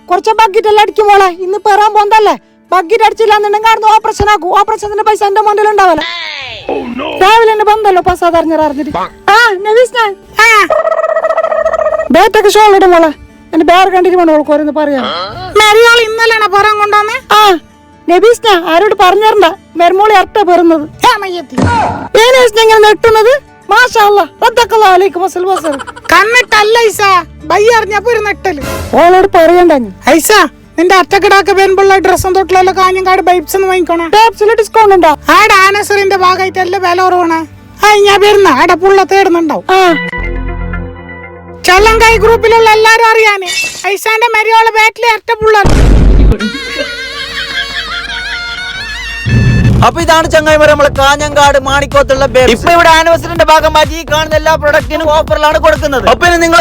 കുറച്ച് ബക്കറ്റെല്ലാം അടിക്കും മോളെ. ഇന്ന് പെറാൻ പോന്നല്ലേ, ബക്കറ്റ് അടിച്ചില്ലാന്നുണ്ടെങ്കിൽ അവിടെ ഓപ്പറേഷൻ ആക്കും. ഓപ്പറേഷന്റെ പൈസ എന്റെ മോണ്ടിൽ ഉണ്ടാവല. രാവിലെ എന്നെ ബന്ധല്ലോ പസാദ് അറിഞ്ഞിട്ട്. ആ നബീസ് ബേറ്റൊക്കെ ഷോൾ ഇടും മോളെ. എന്റെ ബേർ കണ്ടിട്ട് വേണം ഓൾക്ക് ഓരോന്ന് പറയാം. മെരിയോൾ ഇന്നലെയാണ് പുറം കൊണ്ടുവന്നേ. ആ നബീസ് ആരോട് പറഞ്ഞിരണ്ട, മെർമോളി അർട്ട പെറുന്നത് നെട്ടുന്നത്. കണ്ണിട്ടല്ല ഐസ, ബൈ അറിഞ്ഞപ്പോ ഒരു നെട്ടല്. ഓളോട് പറയണ്ട ഐസ, നിന്റെ അറ്റക്കിടാക്ക വരുമ്പോഴുള്ള ഡ്രസ്സും തൊട്ടിലുള്ള കാഞ്ഞങ്ങാട് ബൈബ്സ് ഒന്ന് വാങ്ങിക്കോണേ. ഡിസ്കൗണ്ട് ഉണ്ടോ? ആടെ ആനസറിന്റെ ഭാഗമായിട്ട് എല്ലാം വില കുറവാണ്. ഞാൻ വരുന്ന ആടെ പുള്ള തേടുന്നുണ്ടാവും. ചള്ളങ്കായ് ഗ്രൂപ്പിലുള്ള എല്ലാരും അറിയാന് ഐസാന്റെ മെരിയോളെ ബാറ്റിലെ അറ്റ പുള്ള. അപ്പൊ ഇതാണ് ചങ്ങായിമാരെ നമ്മളെ കാഞ്ഞങ്ങാട് മാണിക്കോത്തുള്ള ഇപ്പൊ ഇവിടെ ആനിവേഴ്സറിന്റെ ഭാഗമായിട്ട് ഈ കാണുന്ന എല്ലാ പ്രൊഡക്റ്റിനും ഓഫറിലാണ് കൊടുക്കുന്നത്. അപ്പൊ നിങ്ങൾ